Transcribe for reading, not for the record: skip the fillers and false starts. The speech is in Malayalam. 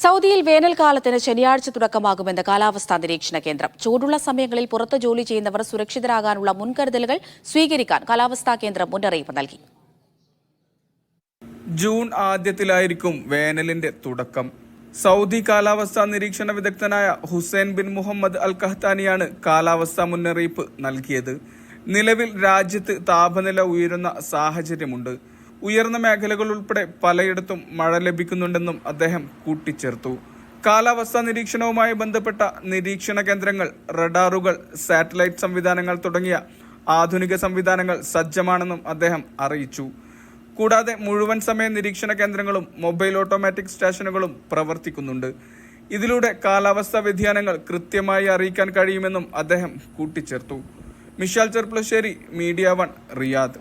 സൗദിയിൽ വേനൽക്കാലത്തിന് ശനിയാഴ്ച തുടക്കമാകുമെന്ന് കാലാവസ്ഥാ നിരീക്ഷണ കേന്ദ്രം. ചൂടുള്ള സമയങ്ങളിൽ പുറത്ത് ജോലി ചെയ്യുന്നവർ സുരക്ഷിതരാകാനുള്ള മുൻകരുതലുകൾ സ്വീകരിക്കാൻ കാലാവസ്ഥാ കേന്ദ്രം മുന്നറിയിപ്പ് നൽകി. ജൂൺ ആദ്യത്തിലായിരിക്കും വേനലിന്റെ തുടക്കം. സൗദി കാലാവസ്ഥാ നിരീക്ഷണ വിദഗ്ധനായ ഹുസൈൻ ബിൻ മുഹമ്മദ് അൽ കഹ്താനിയാണ് കാലാവസ്ഥാ മുന്നറിയിപ്പ് നൽകിയത്. നിലവിൽ രാജ്യത്ത് താപനില ഉയരുന്ന സാഹചര്യമുണ്ട്. ഉയർന്ന മേഖലകൾ ഉൾപ്പെടെ പലയിടത്തും മഴ ലഭിക്കുന്നുണ്ടെന്നും അദ്ദേഹം കൂട്ടിച്ചേർത്തു. കാലാവസ്ഥാ നിരീക്ഷണവുമായി ബന്ധപ്പെട്ട നിരീക്ഷണ കേന്ദ്രങ്ങൾ, റഡാറുകൾ, സാറ്റലൈറ്റ് സംവിധാനങ്ങൾ തുടങ്ങിയ ആധുനിക സംവിധാനങ്ങൾ സജ്ജമാണെന്നും അദ്ദേഹം അറിയിച്ചു. കൂടാതെ മുഴുവൻ സമയ നിരീക്ഷണ കേന്ദ്രങ്ങളും മൊബൈൽ ഓട്ടോമാറ്റിക് സ്റ്റേഷനുകളും പ്രവർത്തിക്കുന്നുണ്ട്. ഇതിലൂടെ കാലാവസ്ഥാ വ്യതിയാനങ്ങൾ കൃത്യമായി അറിയിക്കാൻ കഴിയുമെന്നും അദ്ദേഹം കൂട്ടിച്ചേർത്തു. Mishal Cherpulassery, media 1, Riyadh.